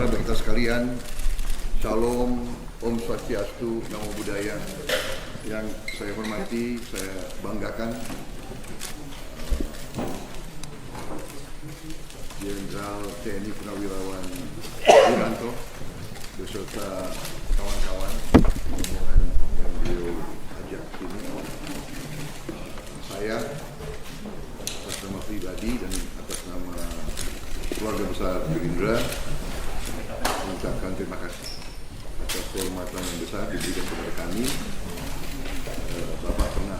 sejahtera bagi kita sekalian. Shalom, Om Swastiastu, Namo Buddhaya. Yang saya hormati, saya banggakan Jenderal TNI Purnawirawan Wiranto beserta kawan-kawan rombongan yang beliau ajak sini. Saya atas nama pribadi dan atas nama keluarga besar Gerindra mengucapkan terima kasih atas kehormatan yang besar diberikan kepada kami. Bapak pernah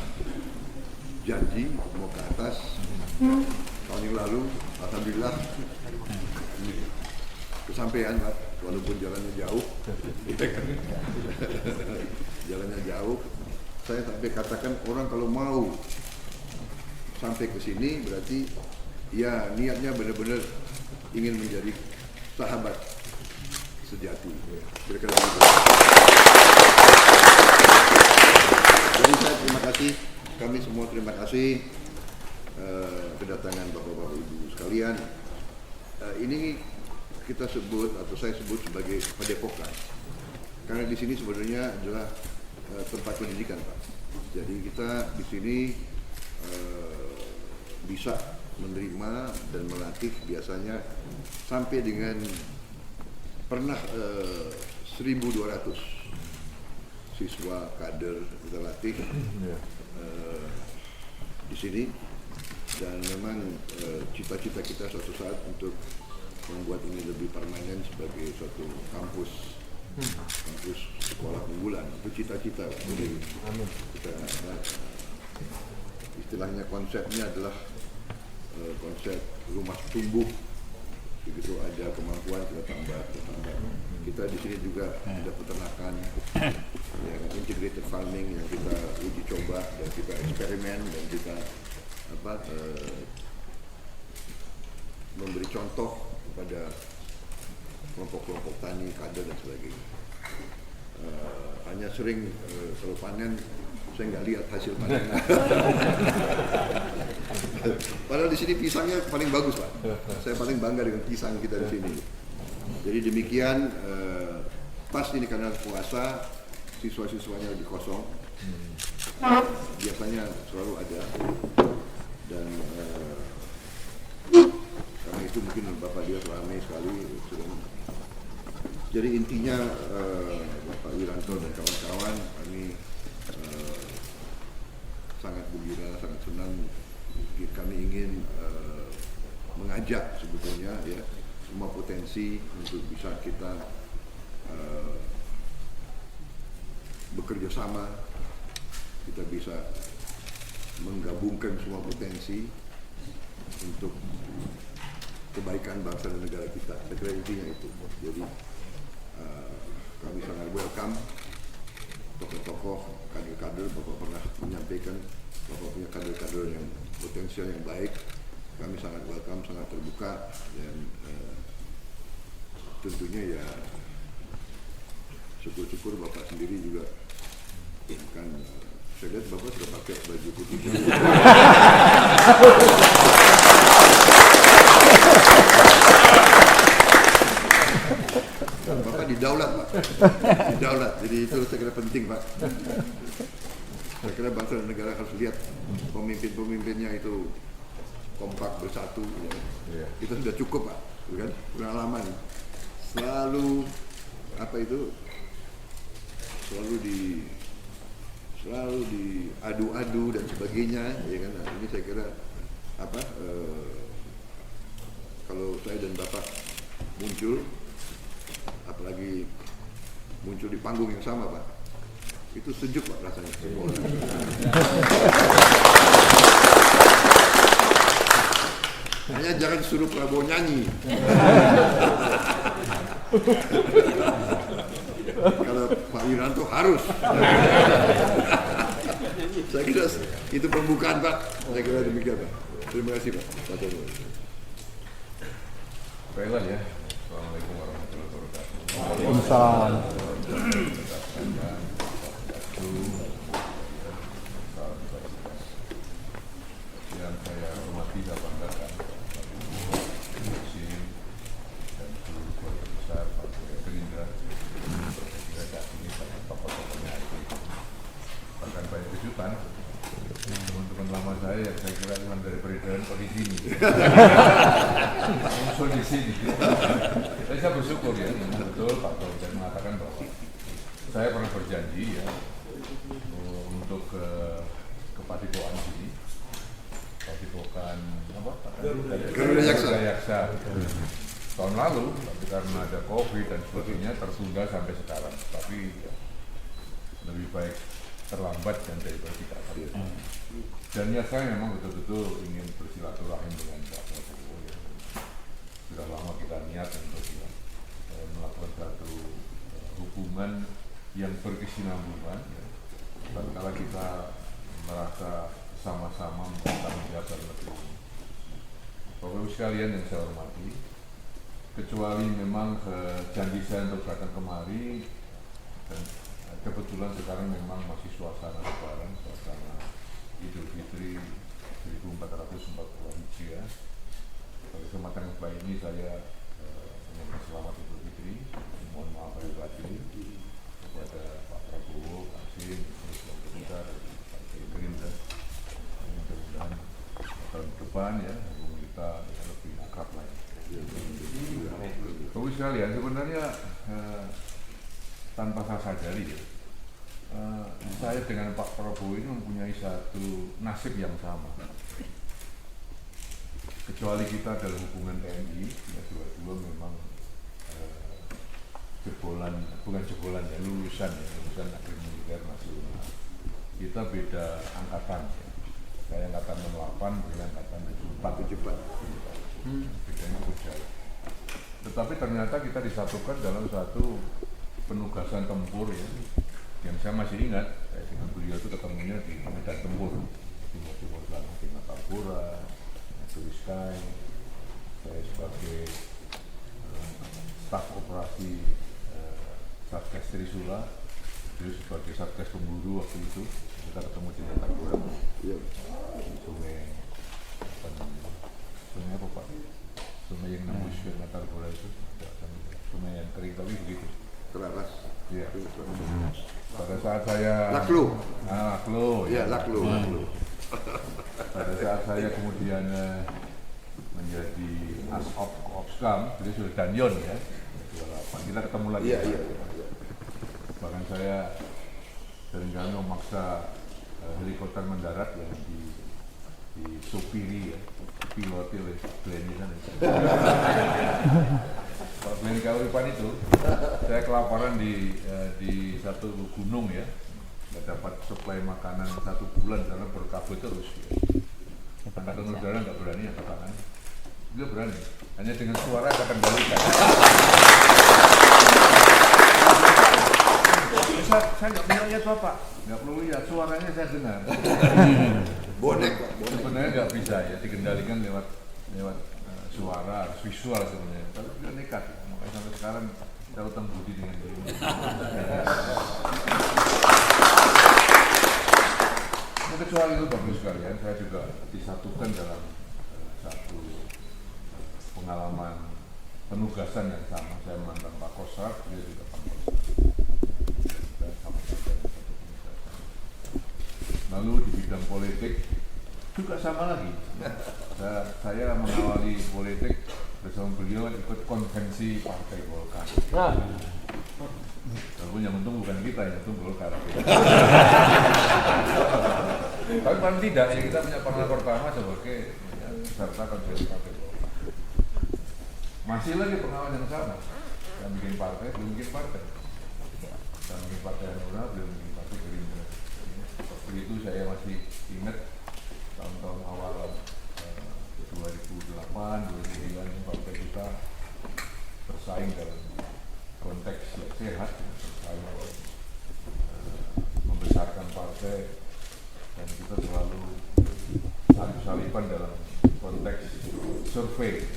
janji mau ke atas tahun yang lalu, alhamdulillah kesampaian Pak, walaupun jalannya jauh. Jalannya jauh. Saya sampai katakan orang kalau mau sampai ke sini berarti ya niatnya benar-benar ingin menjadi sahabat sejati. Kira-kira begitu. Jadi saya terima kasih, kami semua terima kasih kedatangan Bapak-Bapak Ibu sekalian. Ini kita sebut atau saya sebut sebagai padepokan. Karena di sini sebenarnya adalah tempat pendidikan, Pak. Jadi kita di sini bisa menerima dan melatih biasanya sampai dengan pernah 1.200 siswa kader kita latih di sini, dan memang cita-cita kita suatu saat untuk membuat ini lebih permanen sebagai suatu kampus sekolah unggulan. Itu cita-cita. Jadi kita istilahnya konsepnya adalah konsep rumah tumbuh. Begitu ada kemampuan kita tambah. Kita di sini juga ada peternakan, yang integrated farming yang kita uji coba dan kita eksperimen dan kita memberi contoh kepada kelompok-kelompok tani, kader dan sebagainya. Hanya sering kalau panen saya nggak lihat hasil panen. Padahal di sini pisangnya paling bagus, Pak. Saya paling bangga dengan pisang kita di sini. Jadi demikian, pas ini karena puasa, siswa-siswanya lebih kosong. Biasanya selalu ada. Dan karena itu mungkin Bapak lihat ramai sekali. Jadi intinya Bapak Wiranto dan kawan-kawan, kami sangat gembira, sangat senang. Kami ingin mengajak sebetulnya ya semua potensi untuk bisa kita bekerja sama, kita bisa menggabungkan semua potensi untuk kebaikan bangsa dan negara kita. Saya kira intinya itu. Jadi kami sangat welcome tokoh-tokoh, kader-kader. Bapak pernah menyampaikan Bapak punya kader-kader yang potensial yang baik. Kami sangat welcome, sangat terbuka, dan tentunya ya syukur-syukur Bapak sendiri juga kan. Saya lihat Bapak sudah pakai baju putih. Bapak didaulat, Pak. Didaulat. Jadi itu saya kira penting, Pak. Saya kira bangsa dan negara harus lihat pemimpin-pemimpinnya itu kompak, bersatu. Ya. Kita sudah cukup, Pak. Kan? Pengalaman. Selalu selalu diadu-adu dan sebagainya, ya kan. Nah, ini saya kira kalau saya dan Bapak muncul, apalagi muncul di panggung yang sama, Pak, itu sejuk, Pak, rasanya semua orang. Hanya jangan suruh Prabowo nyanyi. Kalau Pak Wiranto harus. Saya kira itu pembukaan, Pak. Saya kira demikian, Pak. Terima kasih, Pak. Baiklah ya. Assalamualaikum warahmatullahi wabarakatuh. Waalaikumsalam. Yang saya hormati dan banggakan Bapak Ibu, dan seluruh keluarga besar muncul di sini. Tapi saya bersyukur ya, betul Pak Presiden mengatakan bahwa saya pernah berjanji ya untuk ke Padepokan sini, Padepokan apa? Garuda Yaksa. Tahun lalu, tapi karena ada COVID dan sebagainya tertunda sampai sekarang. Tapi ya, lebih baik terlambat dan daripada tidak. Dan niat saya memang betul-betul ingin bersilaturahim dengan Pak Prabowo. Ya. Sudah lama kita niat untuk ya, melakukan satu hubungan yang berkesinambungan. Ya. Tatkala kita merasa sama-sama bertanggung jawab dalam negeri ini. Bapak Ibu sekalian yang saya hormati, kecuali memang janji saya untuk datang kemari, dan kebetulan sekarang memang masih suasana Lebaran, suasana Idul Fitri 1440 Hijriah. Pada kesempatan yang baik ini saya menyampaikan selamat Idul Fitri, mohon maaf lahir batin kepada Pak Prabowo, Pak Sim, keluarga besar, Partai Gerindra. Mudah-mudahan tahun depan ya kita lebih akrab lagi. Bapak sekalian, sebenarnya tanpa saya sadari ya, saya dengan Pak Prabowo ini mempunyai satu nasib yang sama. Kecuali kita dalam hubungan TNI, ya dua-dua memang lulusan akhir militer nasional. Kita beda angkatan ya. Saya angkatan 68, beliau angkatan 74. Bedanya jauh. Tetapi ternyata kita disatukan dalam satu penugasan tempur ya. Yang saya masih ingat, saya dengan beliau itu ketemunya di medan tempur, Timur Selatan, di Matapura, Turiskai. Saya sebagai staf operasi Satgas Trisula, beliau sebagai Satgas Pemburu waktu itu. Kita ketemu di Matapura, di sungai apa Pak? Sungai yang nembus ke Matapura itu, sungai yang kering tapi begitu. Keraras. Iya. Pada saat saya Laklu. Ya. Laklu. Pada saat saya kemudian menjadi Asop Kopskam, beliau sudah Danyon ya. 28. Kita ketemu lagi. Iya. Bahkan saya seringkali memaksa helikopter mendarat yang di Supiri ya, pilot oleh Glenn kan. Pak Glenn Kauripan itu, saya kelaparan di satu gunung ya, nggak dapat suplai makanan 1 bulan karena berkabut terus. Ya. Angkatan Udara nggak berani angkat tangan, dia berani, hanya dengan suara akan kendalikan. Saya nggak perlu lihat Bapak, nggak perlu lihat, suaranya saya dengar. Bonek Pak. Sebenarnya nggak bisa ya dikendalikan lewat suara, harus visual sebenarnya. Tapi dia nekat, makanya sampai sekarang saya utang budi dengan dia. Nah, kecuali itu bagus sekalian, saya juga disatukan dalam satu pengalaman penugasan yang sama. Saya mantan Pak Kostrat, dia juga Pak Kostrat. Lalu di bidang politik juga sama lagi. Saya mengawali politik bersama beliau ikut konvensi Partai Golkar. Walaupun yang untung bukan kita, yang untung Golkar. Tapi paling tidak ya kita punya pengalaman pertama sebagai peserta konvensi Partai Golkar. Masih lagi pengalaman yang sama. Yang bikin partai, belum bikin partai. Yang bikin partai Hanura, belum bikin partai Gerindra. Waktu itu saya masih ingat tahun-tahun awal 2008, 2009 partai kita bersaing dalam konteks yang sehat, bersaing membesarkan partai, dan kita selalu salip-salipan dalam konteks survei.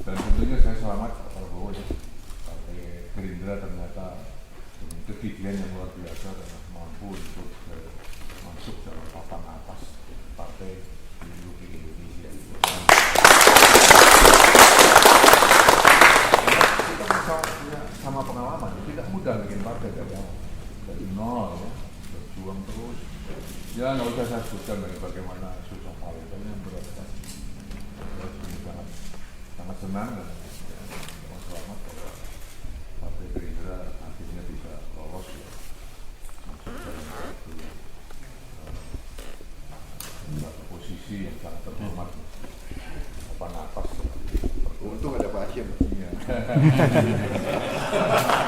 Dan tentunya saya selamat Pak Prabowo ya. Partai Gerindra ternyata kegigihan yang luar biasa dan mampu untuk masuk dalam papan atas partai di Indonesia. Kita sama pengalaman, tidak mudah bikin partai dari awal, dari nol ya, berjuang terus. Ya nggak usah saya sebutkan bagaimana susah paling yang berat kan. Sangat sangat senang dan selamat bahwa Partai Gerindra akhirnya bisa lolos ya. Masuk dalam satu posisi yang sangat terhormat. Apa napas? Untung ada Pak Hashim. Iya.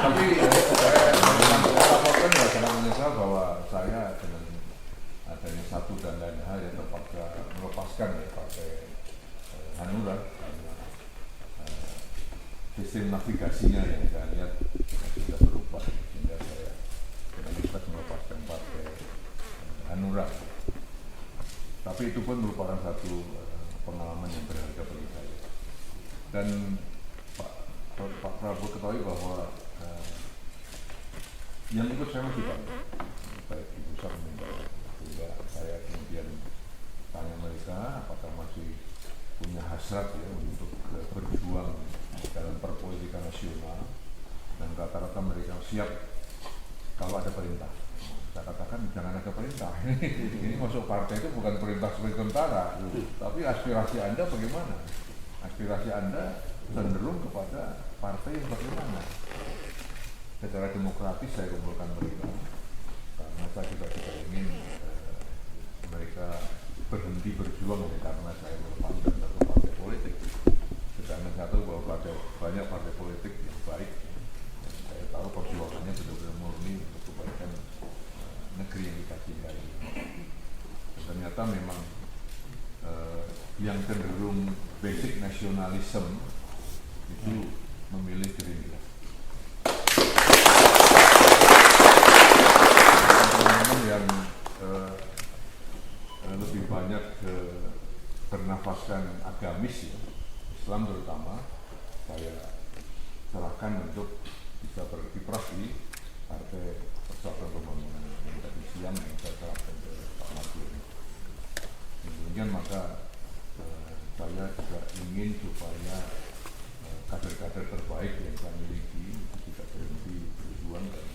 Tapi saya melaporkan ya sangat menyesal bahwa saya dengan adanya satu dan lain hal yang terpaksa melepaskan ya Partai Hanura karena sistem navigasinya yang saya lihat sudah berubah sehingga saya dengan ikhlas melepaskan Partai Hanura. Tapi itu pun merupakan satu pengalaman yang berharga bagi saya. Dan Pak Prabowo ketahui bahwa yang ikut saya masih banyak, baik di pusat maupun bawah. Sehingga saya kemudian tanya mereka apakah masih punya hasrat ya untuk berjuang dalam perpolitikan nasional, dan rata-rata mereka siap kalau ada perintah. Saya katakan jangan ada perintah. Ini masuk partai itu bukan perintah seperti tentara, tapi aspirasi Anda bagaimana? Aspirasi Anda cenderung kepada partai yang bagaimana? Secara demokratis saya kumpulkan mereka, karena saya juga tidak ingin mereka berhenti berjuang karena saya melepaskan satu partai politik. Sedangkan saya tahu bahwa banyak partai politik yang baik. Saya tahu perjuangannya betul-betul murni untuk kebaikan negeri yang kita cintai. Ternyata memang yang cenderung basic nasionalisme itu memilih Gerindra. Teman-teman yang lebih banyak bernafaskan agamis ya, Islam terutama, saya serahkan untuk bisa berkiprah di Partai Persatuan Pembangunan yang tadi siang yang saya serahkan ke Pak Mardiono. Kemudian maka saya juga ingin supaya kader-kader terbaik yang saya miliki itu tidak berhenti berjuang dan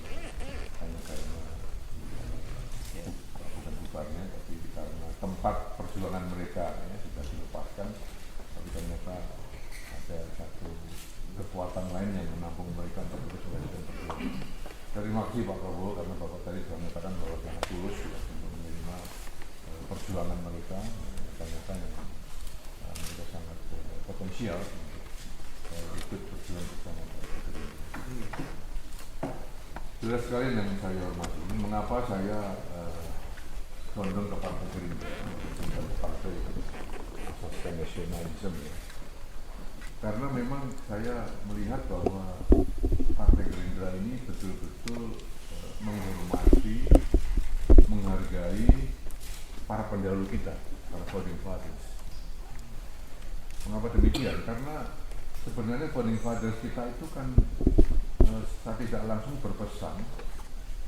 hanya karena bukan bubarnya, tapi karena tempat perjuangan mereka ya, sudah dilepaskan, tapi ternyata ada satu kekuatan lain yang menampung mereka untuk terus melanjutkan perjuangan. Terima kasih Pak Prabowo karena Bapak tadi sudah menyatakan bahwa sangat tulus ya, untuk menerima perjuangan mereka. Ternyata mereka sangat potensial untuk ikut berjuang bersama Partai Gerindra. Jelas sekali yang saya hormati, mengapa saya condong ke Partai Gerindra, bukan partai asas nasionalisme ya. Karena memang saya melihat bahwa Partai Gerindra ini betul-betul menghormati, menghargai para pendahulu kita, para founding fathers. Mengapa demikian? Karena sebenarnya founding fathers kita itu kan secara tidak langsung berpesan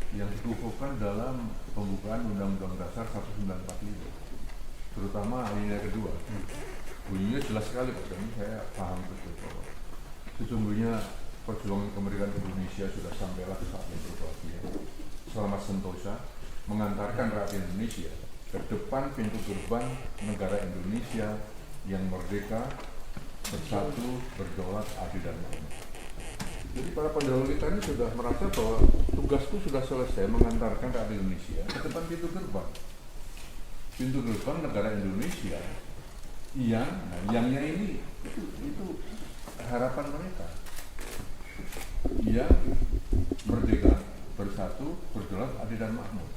yang dikukuhkan dalam pembukaan Undang-Undang Dasar 1945, terutama alinea kedua. Bunyinya jelas sekali Pak, dan saya paham betul bahwa sesungguhnya perjuangan kemerdekaan Indonesia sudah sampailah ke saat yang berbahagia. Selamat sentosa mengantarkan rakyat Indonesia ke depan pintu gerbang negara Indonesia yang merdeka, bersatu, berdaulat, adil dan makmur. Jadi para pendahulu kita ini sudah merasa bahwa tugasku sudah selesai mengantarkan rakyat Indonesia ke depan pintu gerbang negara Indonesia yangnya ini itu harapan mereka yang merdeka, bersatu, berdaulat, adil dan makmur.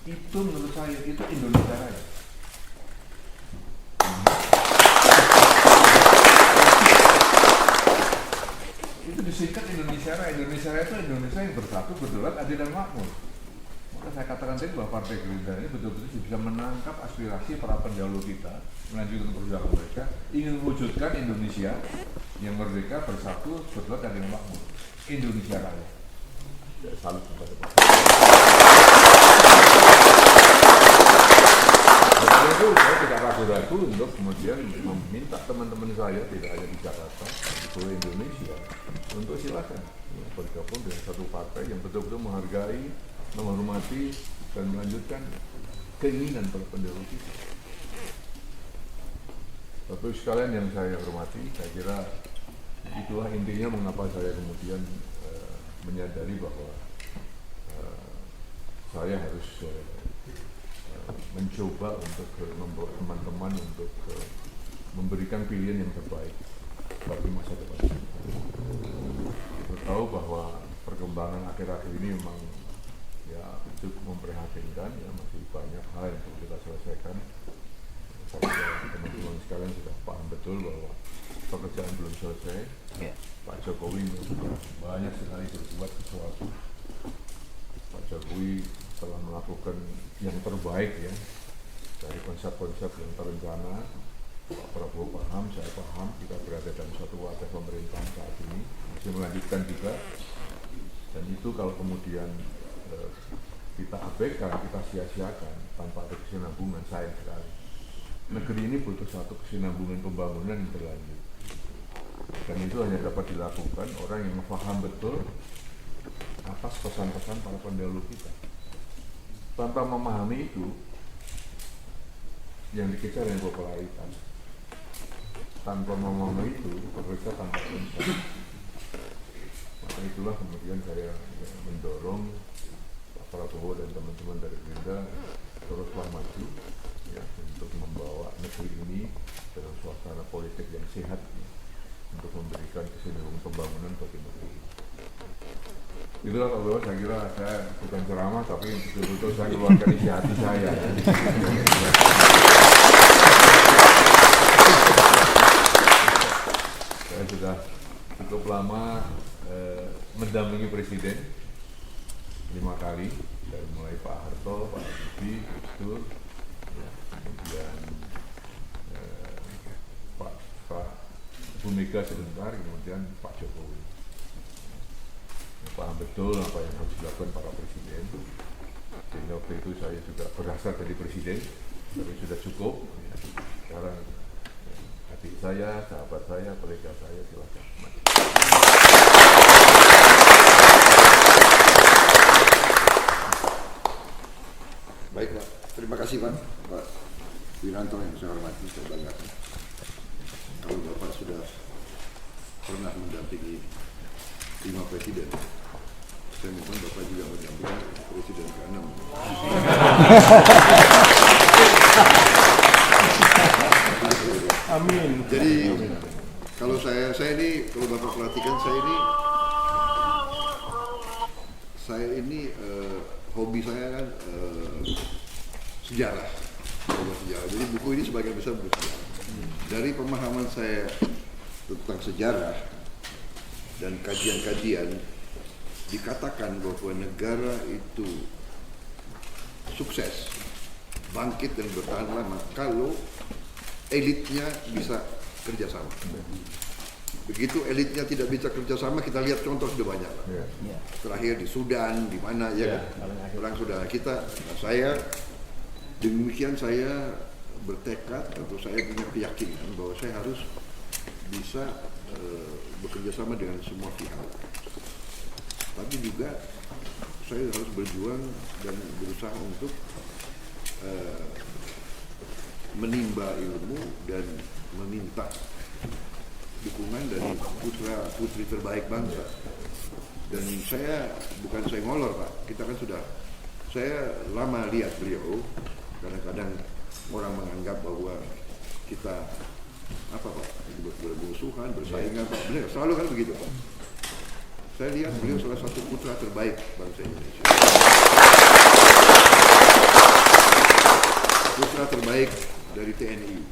Itu menurut saya itu Indonesia Raya. Itu disingkat Indonesia Raya. Indonesia Raya itu Indonesia yang bersatu, berdaulat, adil dan makmur. Maka saya katakan tadi bahwa Partai Gerindra ini betul-betul bisa menangkap aspirasi para pendahulu kita, melanjutkan perjuangan mereka, ingin mewujudkan Indonesia yang merdeka, bersatu, berdaulat, adil dan makmur. Indonesia Raya. Salut kepada Pak. Itu saya tidak ragu-ragu untuk kemudian meminta teman-teman saya tidak hanya di Jakarta, di seluruh Indonesia untuk silakan bergabung dengan satu partai yang betul-betul menghargai, menghormati dan melanjutkan keinginan para pendahulu kita. Bapak sekalian yang saya hormati, saya kira itulah intinya mengapa saya kemudian menyadari bahwa saya harus mencoba untuk membawa teman-teman untuk memberikan pilihan yang terbaik bagi masa depan. Kita tahu bahwa perkembangan akhir-akhir ini memang ya cukup memprihatinkan, ya masih banyak hal yang perlu kita selesaikan. Saya kira teman-teman sekalian sudah paham betul bahwa pekerjaan belum selesai. Pak Jokowi banyak sekali berbuat sesuatu. Pak Jokowi telah melakukan yang terbaik ya dari konsep-konsep yang terencana. Pak Prabowo paham, saya paham, kita berada dalam suatu wadah pemerintahan saat ini, masih melanjutkan juga. Dan itu kalau kemudian kita abaikan, kita sia-siakan tanpa ada kesinambungan, sayang sekali. Negeri ini butuh satu kesinambungan pembangunan yang berlanjut. Dan itu hanya dapat dilakukan orang yang paham betul atas pesan-pesan para pendahulu kita. Tanpa memahami itu, yang dikejar yang popularitas. Tanpa memahami itu, bekerja tanpa konsep. Maka itulah kemudian saya mendorong Pak Prabowo dan teman-teman dari Gerindra teruslah maju ya, untuk membawa negeri ini dalam suasana politik yang sehat ya, untuk memberikan kesinambungan pembangunan bagi negeri. Itulah Pak Prabowo, saya kira saya bukan ceramah tapi betul-betul saya keluarkan isi hati saya. Saya sudah cukup lama mendampingi Presiden 5 kali, dari mulai Pak Harto, Pak Habibie, Gus Dur, ya, kemudian Pak Bu Mega sebentar, kemudian Pak Jokowi. Paham betul apa yang harus dilakukan para presiden. Sehingga waktu itu saya juga berasal dari presiden, tapi sudah cukup. Ya. Sekarang adik saya, sahabat saya, kolega saya, silakan. Baik Pak, terima kasih Pak Wiranto yang saya hormati, saya banggakan. Kalau Bapak sudah pernah mendampingi 5 presiden, saya mohon Bapak juga mendampingi presiden ke-6. Amin. Jadi kalau saya ini, kalau Bapak perhatikan saya ini hobi saya kan sejarah. Jadi buku ini sebagian besar bersejarah. Dari pemahaman saya tentang sejarah dan kajian-kajian, dikatakan bahwa negara itu sukses, bangkit dan bertahan lama kalau elitnya bisa kerjasama. Begitu elitnya tidak bisa kerjasama, kita lihat contoh sudah banyak. Terakhir di Sudan, di mana ya kan? Perang Sudan kita. Nah, saya demikian saya bertekad atau saya punya keyakinan bahwa saya harus bisa bekerja sama dengan semua pihak. Tapi juga saya harus berjuang dan berusaha untuk menimba ilmu dan meminta dukungan dari putra putri terbaik bangsa. Dan saya bukan saya ngolor Pak, kita kan sudah, saya lama lihat beliau, kadang-kadang orang menganggap bahwa kita apa Pak, bermusuhan, bersaingan Pak, benar selalu kan begitu Pak. Saya lihat beliau salah satu putra terbaik bangsa Indonesia, putra terbaik dari TNI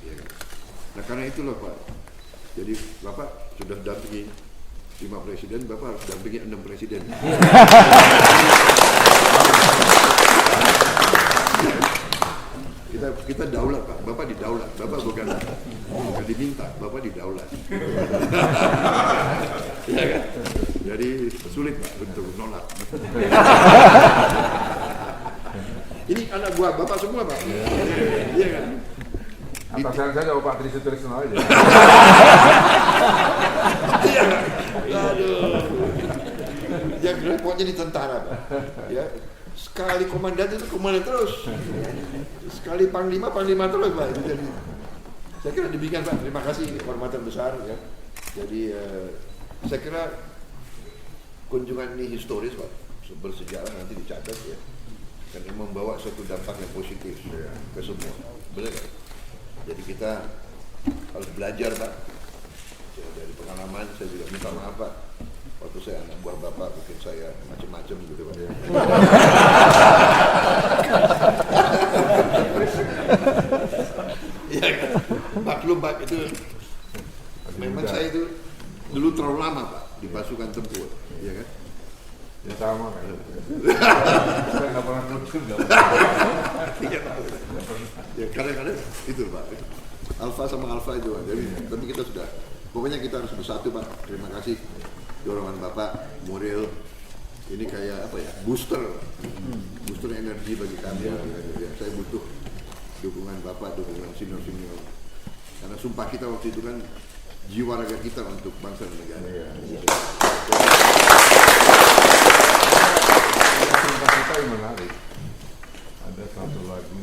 ya kan? Nah karena itulah Pak, jadi Bapak sudah dampingi 5 presiden, Bapak harus dampingi 6 presiden. Kita daulat Pak, Bapak didaulat, Bapak bukan diminta, Bapak didaulat. Ya kan? Jadi sulit Pak untuk nolak. Ini anak buah Bapak semua Pak. Iya kan? Atasan saya jauh Pak Trisno aja. Iya. Aduh. Yang repotnya di tentara Pak. Ya. sekali komandan itu komandan terus, sekali panglima terus Pak. Itu jadi, saya kira demikian Pak. Terima kasih, hormatan besar ya. Jadi saya kira kunjungan ini historis Pak, bersejarah, nanti dicatat ya, dan membawa suatu dampak yang positif ke semua, benar kan? Jadi kita harus belajar Pak. Ya, dari pengalaman saya juga minta maaf Pak, waktu saya anak buah Bapak mungkin saya macam-macam gitu Pak. Iya kan? Maklum Pak, itu memang saya itu dulu terlalu lama Pak di pasukan tempur, iya kan? Ya sama kan. Saya nggak pernah terjun, nggak Iya Pak. Ya kadang-kadang itu Pak. Alfa sama Alfa itu Pak. Jadi tapi kita sudah, pokoknya kita harus bersatu Pak. Terima kasih dorongan Bapak, moral ini kayak apa ya, booster energi bagi kami. Ya, saya butuh dukungan Bapak, dukungan senior-senior. Karena sumpah kita waktu itu kan jiwa raga kita untuk bangsa dan negara. Sumpah kita yang menarik. Ada satu lagu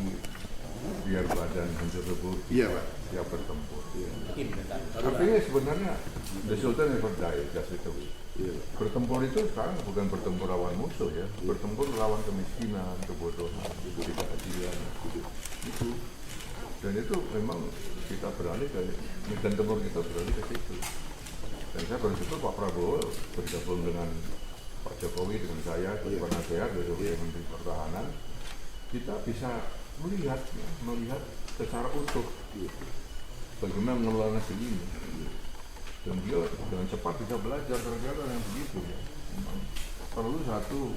biar badan hancur lebur. Iya Pak. Siap bertempur. Iya. Artinya sebenarnya the Sultan never die, just it away. Iya. Bertempur itu sekarang bukan bertempur lawan musuh ya, bertempur lawan kemiskinan, kebodohan, ketidakadilan, itu. Dan itu memang kita beralih ke medan tempur, kita beralih ke situ. Dan saya bersyukur Pak Prabowo bergabung dengan Pak Jokowi, dengan saya, dengan penasehat, dengan Menteri Pertahanan, kita bisa melihat secara utuh bagaimana mengelola negeri ini. Dan dia dengan cepat bisa belajar negara yang begitu ya. Memang perlu satu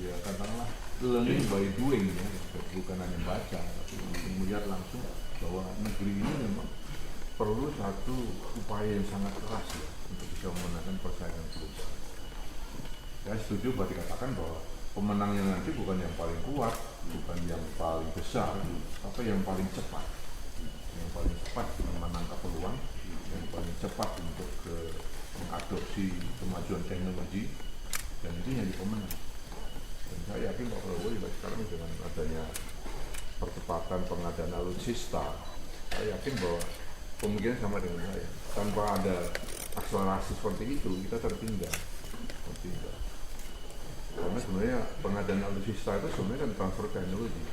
ya katakanlah learning by doing ya, bukan hanya baca, tapi melihat langsung bahwa negeri ini memang perlu satu upaya yang sangat keras ya untuk bisa memenangkan persaingan global. Saya setuju bahwa dikatakan bahwa pemenangnya nanti bukan yang paling kuat, bukan yang paling besar, tapi yang paling cepat. Yang paling cepat menangkap peluang, yang paling cepat untuk mengadopsi kemajuan teknologi, dan itu jadi pemenang. Dan saya yakin Pak Prabowo juga sekarang dengan adanya percepatan pengadaan alutsista, saya yakin bahwa kemungkinan sama dengan saya. Tanpa ada akselerasi seperti itu, kita tertinggal. Karena sebenarnya pengadaan alutsista itu sebenarnya kan transfer teknologi.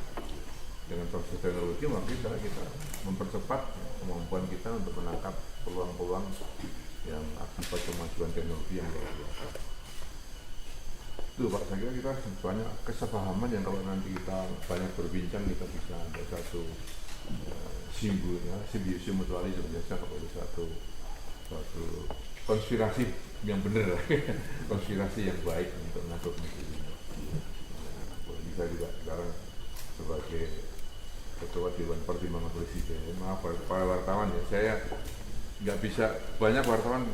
Dengan transfer teknologi maka kita mempercepat kemampuan kita untuk menangkap peluang-peluang yang akibat kemajuan teknologi yang luar biasa. Itu Pak, saya kira kita banyak kesepahaman yang kalau nanti kita banyak berbincang kita bisa ada satu simbol ya, simbiosis mutualisme biasa kepada satu konspirasi yang benar, konspirasi yang baik untuk mengatur negeri ini. Saya juga sekarang sebagai Ketua Dewan Pertimbangan Presiden, maaf para wartawan ya, saya nggak bisa, banyak wartawan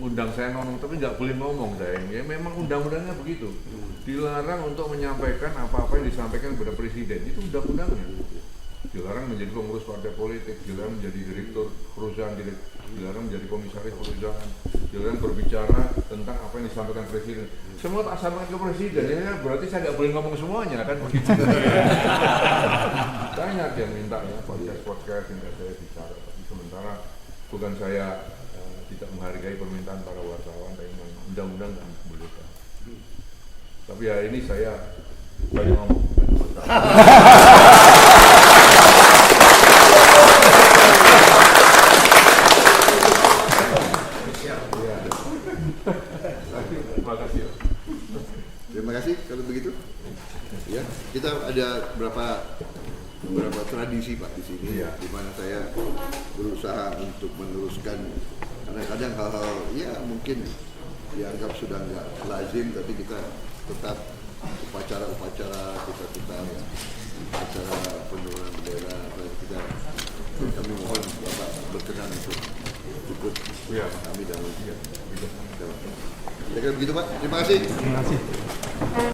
undang saya ngomong tapi nggak boleh ngomong saya, ya memang undang-undangnya begitu, dilarang untuk menyampaikan apa-apa yang disampaikan kepada Presiden, itu undang-undangnya. Dilarang menjadi pengurus partai politik, dilarang menjadi direktur perusahaan, dilarang menjadi komisaris perusahaan, dilarang berbicara tentang apa yang disampaikan Presiden. Semua tak sampaikan ke Presiden, ya berarti saya nggak boleh ngomong semuanya kan begitu. Banyak yang minta ya podcast yang saya bicara, tapi sementara bukan saya tidak menghargai permintaan para wartawan, tapi undang-undang nggak membolehkan. Tapi ya ini saya banyak ngomong. Terima kasih kalau begitu. Ya, kita ada beberapa tradisi Pak di sini, di mana saya berusaha untuk meneruskan, karena kadang hal-hal ya mungkin dianggap sudah nggak lazim, tapi kita tetap upacara-upacara kita tetap acara penurunan bendera, kami mohon Bapak berkenan untuk ikut kami dalam. Saya kira begitu Pak. Terima kasih.